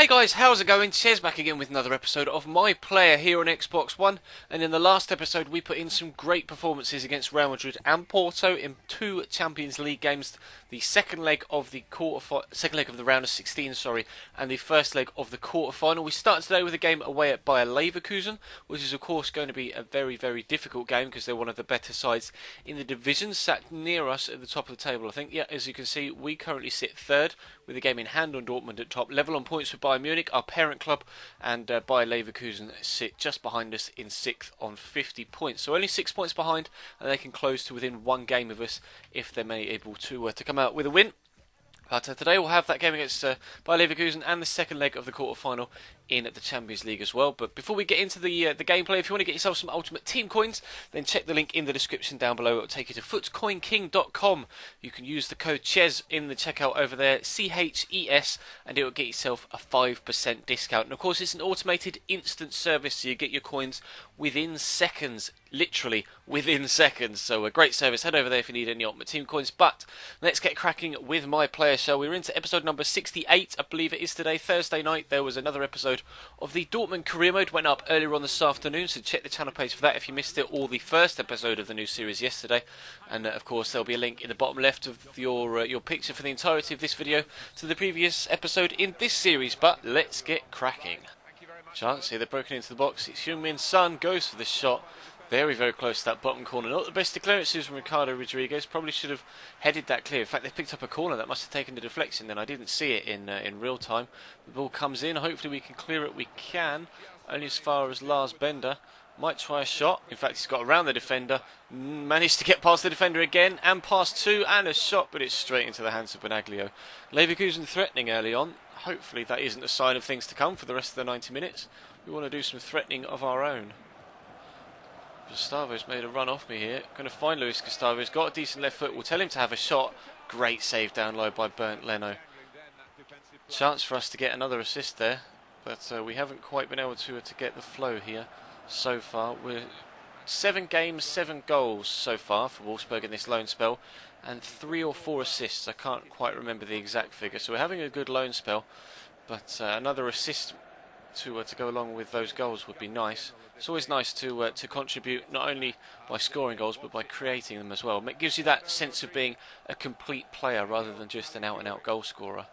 Hey guys, how's it going? Chez back again with another episode of My Player here on Xbox One. And in the last episode we put in some great performances against Real Madrid and Porto in two Champions League games. The second leg of the round of 16, and the first leg of the quarter-final. We start today with a game away at Bayer Leverkusen, which is of course going to be a very, very difficult game because they're one of the better sides in the division, sat near us at the top of the table. I think, yeah, as you can see, we currently sit third with the game in hand on Dortmund at top, level on points with Bayern Munich, our parent club, and Bayer Leverkusen sit just behind us in 6th on 50 points. So only 6 points behind, and they can close to within one game of us if they're able to come out with a win. But today we'll have that game against Bayer Leverkusen and the second leg of the quarter-final in the Champions League as well. But before we get into the gameplay, if you want to get yourself some Ultimate Team coins, then check the link in the description down below. It will take you to footcoinking.com. You can use the code CHES in the checkout over there, CHES, and it will get yourself a 5% discount. And of course, it's an automated instant service, so you get your coins within seconds. Literally within seconds. So a great service. Head over there if you need any Ultimate Team coins. But let's get cracking with My Player Show. We're into episode number 68, I believe it is today, Thursday night. There was another episode of the Dortmund career mode, went up earlier on this afternoon, so check the channel page for that if you missed it, or the first episode of the new series yesterday. And of course there'll be a link in the bottom left of your picture for the entirety of this video to the previous episode in this series. But let's get cracking. Chance here, they're broken into the box. It's Heung-min Son, goes for the shot. Very, very close to that bottom corner. Not the best of clearances from Ricardo Rodriguez. Probably should have headed that clear. In fact, they picked up a corner that must have taken the deflection. Then I didn't see it in real time. The ball comes in. Hopefully we can clear it. We can. Only as far as Lars Bender. Might try a shot. In fact, he's got around the defender. Managed to get past the defender again. And past two. And a shot. But it's straight into the hands of Benaglio. Leverkusen threatening early on. Hopefully that isn't a sign of things to come for the rest of the 90 minutes. We want to do some threatening of our own. Gustavo's made a run off me here. Going to find Luis Gustavo. He's got a decent left foot. We'll tell him to have a shot. Great save down low by Bernd Leno. Chance for us to get another assist there. But we haven't quite been able to get the flow here so far. We're 7 games, 7 goals so far for Wolfsburg in this loan spell. And 3 or 4 assists. I can't quite remember the exact figure. So we're having a good loan spell. But another assist to go along with those goals would be nice. It's always nice to contribute not only by scoring goals but by creating them as well. It gives you that sense of being a complete player rather than just an out-and-out goal scorer.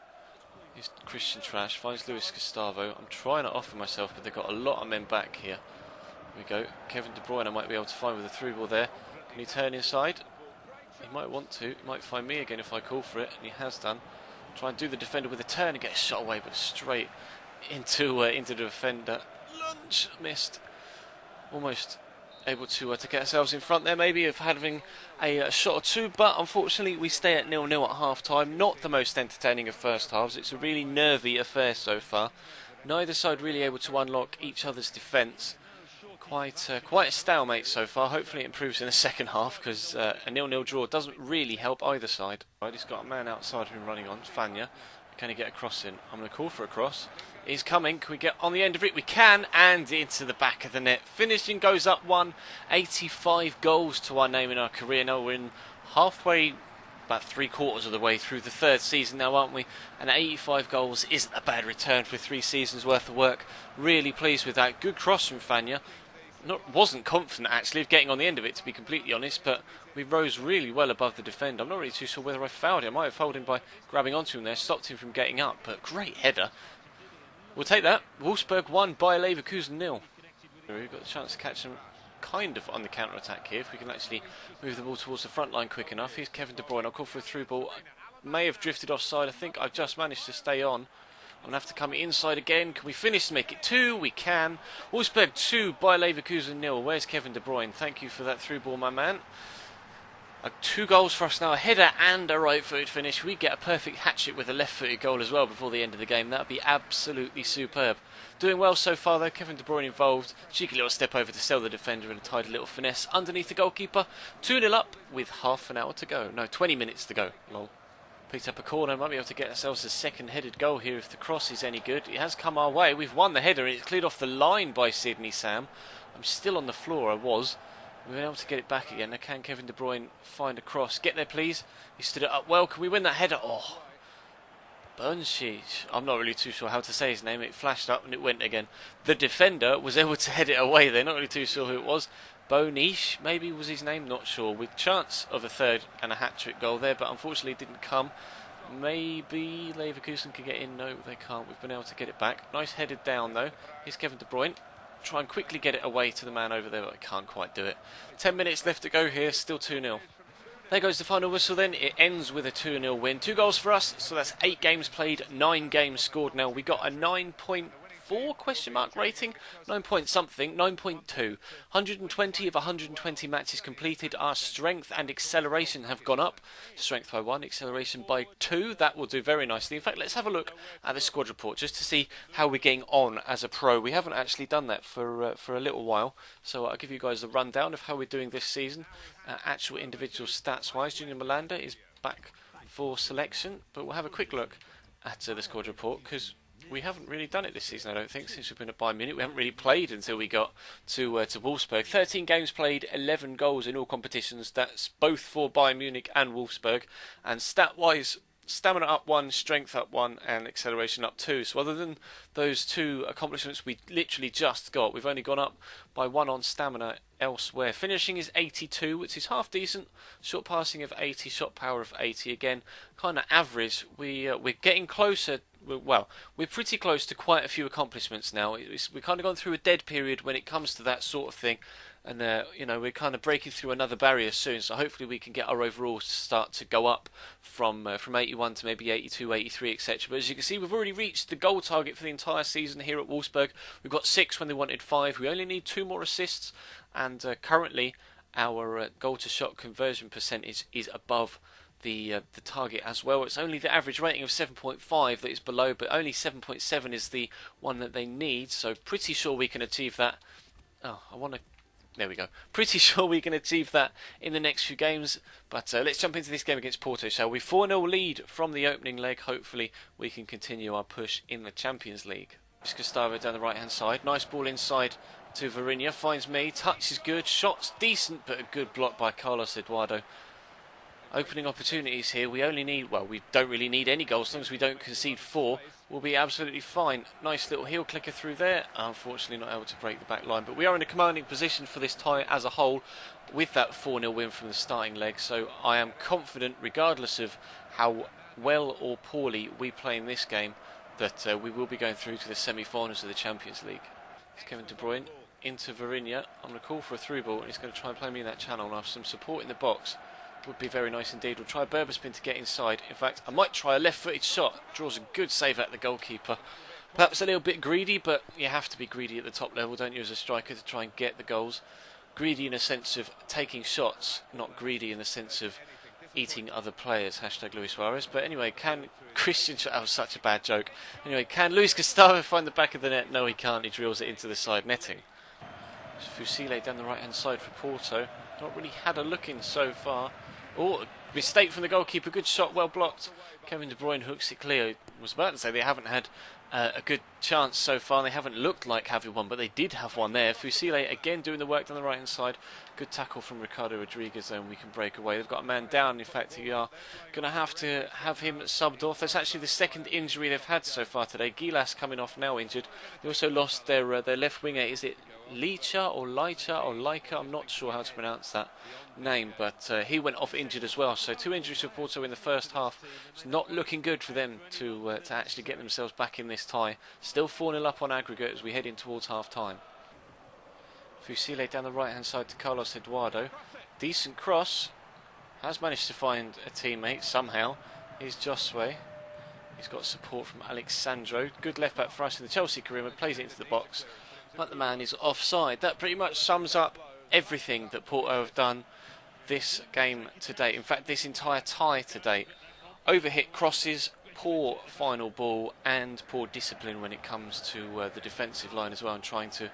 Here's Christian Trash, finds Luis Gustavo. I'm trying to offer myself, but they've got a lot of men back here. Here we go. Kevin De Bruyne I might be able to find with a through ball there. Can he turn inside? He might want to. He might find me again if I call for it, and he has done. Try and do the defender with a turn and get a shot away, but straight into the defender. Lunge missed. Almost able to get ourselves in front there, maybe of having a shot or two, but unfortunately we stay at 0-0 at half time. Not the most entertaining of first halves. It's a really nervy affair so far. Neither side really able to unlock each other's defence. Quite a stalemate so far. Hopefully it improves in the second half, because a 0-0 draw doesn't really help either side. Right, he's got a man outside of him running on. Fania, can he get a cross in? I'm going to call for a cross. He's coming. Can we get on the end of it? We can, and into the back of the net. Finishing goes up 1. 85 goals to our name in our career. Now we're in halfway, about 3/4 of the way through the 3rd season now, aren't we? And 85 goals isn't a bad return for 3 seasons worth of work. Really pleased with that. Good cross from Fania. Wasn't confident actually of getting on the end of it, to be completely honest, but we rose really well above the defender. I'm not really too sure whether I fouled him. I might have fouled him by grabbing onto him there, stopped him from getting up, but great header. We'll take that. Wolfsburg 1, Bayer Leverkusen 0. We've got the chance to catch them kind of on the counter-attack here, if we can actually move the ball towards the front line quick enough. Here's Kevin De Bruyne. I'll call for a through ball. May have drifted offside. I think I've just managed to stay on. I'm going to have to come inside again. Can we finish to make it 2? We can. Wolfsburg 2, Bayer Leverkusen 0. Where's Kevin De Bruyne? Thank you for that through ball, my man. 2 goals for us now, a header and a right-footed finish. We get a perfect hat-trick with a left-footed goal as well before the end of the game. That would be absolutely superb. Doing well so far though, Kevin De Bruyne involved. Cheeky little step over to sell the defender and a tidy little finesse underneath the goalkeeper. 2-0 up with half an hour to go. No, 20 minutes to go. Lol. Picked up a corner, might be able to get ourselves a second headed goal here if the cross is any good. It has come our way. We've won the header and it's cleared off the line by Sydney Sam. I'm still on the floor, I was. We've been able to get it back again. Now can Kevin De Bruyne find a cross? Get there, please. He stood it up well. Can we win that header? Oh, Bernshich. I'm not really too sure how to say his name. It flashed up and it went again. The defender was able to head it away there. Not really too sure who it was. Bonish, maybe was his name, not sure. With chance of a third and a hat-trick goal there, but unfortunately it didn't come. Maybe Leverkusen can get in. No, they can't. We've been able to get it back. Nice headed down though. Here's Kevin De Bruyne. Try and quickly get it away to the man over there, but I can't quite do it. 10 minutes left to go here, still 2-0. There goes the final whistle then. It ends with a 2-0 win. 2 goals for us, so that's 8 games played, 9 games scored now. We got a 9.4 question mark rating, 9 point something, 9.2. 120 of 120 matches completed. Our strength and acceleration have gone up. Strength by 1, acceleration by 2. That will do very nicely. In fact, let's have a look at the squad report just to see how we're getting on as a pro. We haven't actually done that for a little while, so I'll give you guys a rundown of how we're doing this season. Actual individual stats wise, Junior Malanda is back for selection, but we'll have a quick look at the squad report because we haven't really done it this season, I don't think, since we've been at Bayern Munich. We haven't really played until we got to Wolfsburg. 13 games played, 11 goals in all competitions. That's both for Bayern Munich and Wolfsburg. And stat-wise, stamina up 1, strength up 1, and acceleration up 2. So other than those 2 accomplishments we literally just got, we've only gone up by 1 on stamina elsewhere. Finishing is 82, which is half decent. Short passing of 80, shot power of 80. Again, kind of average. We're getting closer. Well, we're pretty close to quite a few accomplishments now. We've kind of gone through a dead period when it comes to that sort of thing. And, you know, we're kind of breaking through another barrier soon, so hopefully we can get our overall to start to go up from 81 to maybe 82, 83, etc. But as you can see, we've already reached the goal target for the entire season here at Wolfsburg. We've got 6 when they wanted 5. We only need 2 more assists, and currently our goal-to-shot conversion percentage is above the target as well. It's only the average rating of 7.5 that is below, but only 7.7 is the one that they need, so pretty sure we can achieve that. Oh, there we go. Pretty sure we can achieve that in the next few games. But let's jump into this game against Porto, shall we? 4-0 lead from the opening leg. Hopefully we can continue our push in the Champions League. Gustavo down the right hand side. Nice ball inside to Virinha. Finds me. Touch is good. Shot's decent, but a good block by Carlos Eduardo. Opening opportunities here. We only need, well, we don't really need any goals. As long as we don't concede 4, we'll be absolutely fine. Nice little heel clicker through there. Unfortunately not able to break the back line. But we are in a commanding position for this tie as a whole with that 4-0 win from the starting leg. So I am confident, regardless of how well or poorly we play in this game, that we will be going through to the semi-finals of the Champions League. It's Kevin De Bruyne into Virinha. I'm going to call for a through ball and he's going to try and play me in that channel. And I have some support in the box. Would be very nice indeed. We'll try a Berber spin to get inside. In fact, I might try a left-footed shot. Draws a good save at the goalkeeper. Perhaps a little bit greedy, but you have to be greedy at the top level, don't you, as a striker, to try and get the goals. Greedy in a sense of taking shots, not greedy in the sense of eating other players. Hashtag Luis Suarez. But anyway, can Christian... That was such a bad joke. Anyway, can Luis Gustavo find the back of the net? No, he can't. He drills it into the side netting. Fusile down the right-hand side for Porto. Not really had a look in so far. Oh, mistake from the goalkeeper. Good shot, well blocked. Kevin De Bruyne hooks it clear. I was about to say they haven't had a good chance so far. They haven't looked like having one, but they did have one there. Fusile again doing the work down the right-hand side. Good tackle from Ricardo Rodriguez, and we can break away. They've got a man down. In fact, we are going to have him subbed off. That's actually the second injury they've had so far today. Gilas coming off now injured. They also lost their left winger. Is it Licha or Laika? I'm not sure how to pronounce that name, but he went off injured as well. So 2 injuries for Porto in the first half. It's not looking good for them to actually get themselves back in this tie. Still 4-0 up on aggregate as we head in towards half time. Fusile down the right hand side to Carlos Eduardo. Decent cross. Has managed to find a teammate somehow. Here's Josue. He's got support from Alexandro. Good left back for us in the Chelsea career. Plays it into the box, but the man is offside. That pretty much sums up everything that Porto have done this game to date. In fact, this entire tie to date. Overhit crosses, poor final ball, and poor discipline when it comes to the defensive line as well, and trying to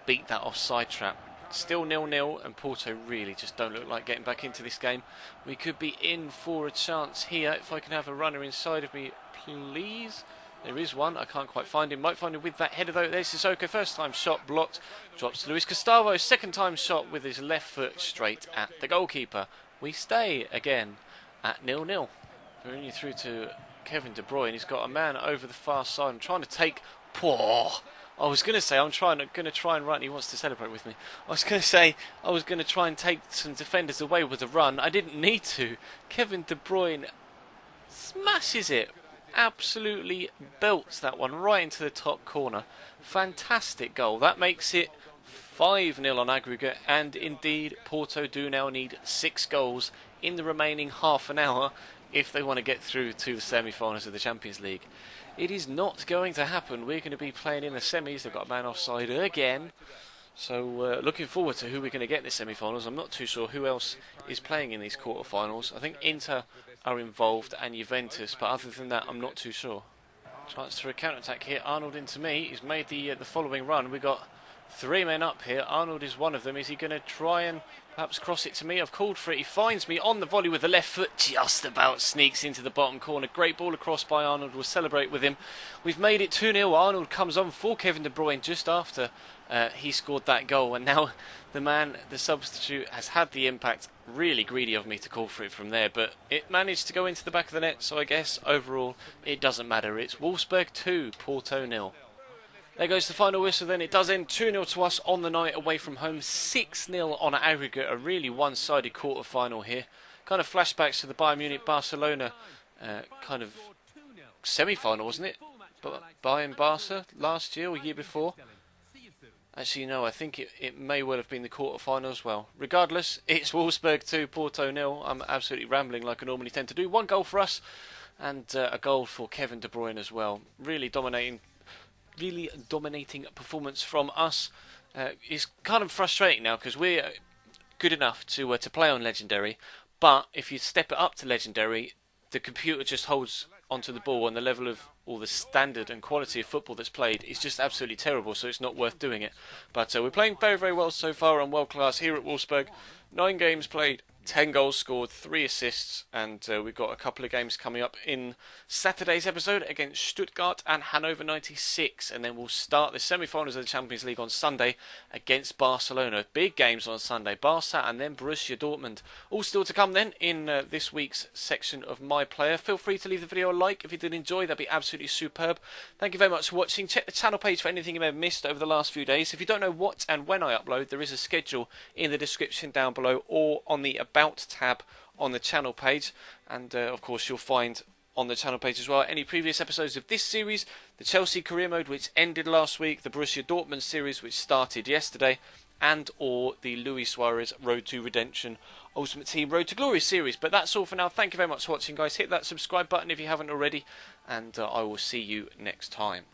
beat that offside trap. Still 0-0, and Porto really just don't look like getting back into this game. We could be in for a chance here. If I can have a runner inside of me, please. There is one. I can't quite find him. Might find him with that header though. There's Sissoko. First time shot blocked. Drops to Luis Gustavo. Second time shot with his left foot straight at the goalkeeper. We stay again at 0-0. Virinha through to Kevin De Bruyne. He's got a man over the far side. I'm trying to take... Poor. I was going to say I'm going to try and run. He wants to celebrate with me. I was going to say I was going to try and take some defenders away with a run. I didn't need to. Kevin De Bruyne smashes it. Absolutely belts that one right into the top corner. Fantastic goal. That makes it 5-0 on aggregate, and indeed Porto do now need 6 goals in the remaining half an hour if they want to get through to the semi-finals of the Champions League. It is not going to happen. We're going to be playing in the semis. They've got a man offside again. So looking forward to who we're going to get in the semi-finals. I'm not too sure who else is playing in these quarter-finals. I think Inter are involved and Juventus, but other than that I'm not too sure. Chance for a counter-attack here. Arnold into me. He's made the following run. We've got 3 men up here. Arnold is one of them. Is he going to try and perhaps cross it to me? I've called for it. He finds me on the volley with the left foot. Just about sneaks into the bottom corner. Great ball across by Arnold. We'll celebrate with him. We've made it 2-0. Arnold comes on for Kevin De Bruyne just after he scored that goal. And now the substitute, has had the impact. Really greedy of me to call for it from there. But it managed to go into the back of the net. So I guess overall it doesn't matter. It's Wolfsburg 2, Porto 0. There goes the final whistle then. It does end 2-0 to us on the night away from home. 6-0 on aggregate. A really one-sided quarter-final here. Kind of flashbacks to the Bayern Munich-Barcelona kind of semi-final, wasn't it? Bayern-Barca last year or year before. Actually, no, I think it may well have been the quarter-final as well. Regardless, it's Wolfsburg 2, Porto 0. I'm absolutely rambling like I normally tend to do. 1 goal for us and a goal for Kevin De Bruyne as well. Really dominating performance from us. It's kind of frustrating now because we're good enough to play on Legendary, but if you step it up to Legendary, the computer just holds onto the ball, and the level of all the standard and quality of football that's played is just absolutely terrible, so it's not worth doing it. But we're playing very, very well so far and world class here at Wolfsburg. 9 games played, 10 goals scored, 3 assists, and we've got a couple of games coming up in Saturday's episode against Stuttgart and Hannover 96, and then we'll start the semi-finals of the Champions League on Sunday against Barcelona. Big games on Sunday, Barca and then Borussia Dortmund. All still to come then in this week's section of My Player. Feel free to leave the video a like if you did enjoy, that'd be absolutely superb. Thank you very much for watching. Check the channel page for anything you may have missed over the last few days. If you don't know what and when I upload, there is a schedule in the description down below or on the About tab on the channel page, and of course you'll find on the channel page as well any previous episodes of this series, the Chelsea career mode which ended last week, the Borussia Dortmund series which started yesterday, and or the Luis Suarez Road to Redemption Ultimate Team Road to Glory series. But that's all for now. Thank you very much for watching, guys. Hit that subscribe button if you haven't already, and I will see you next time.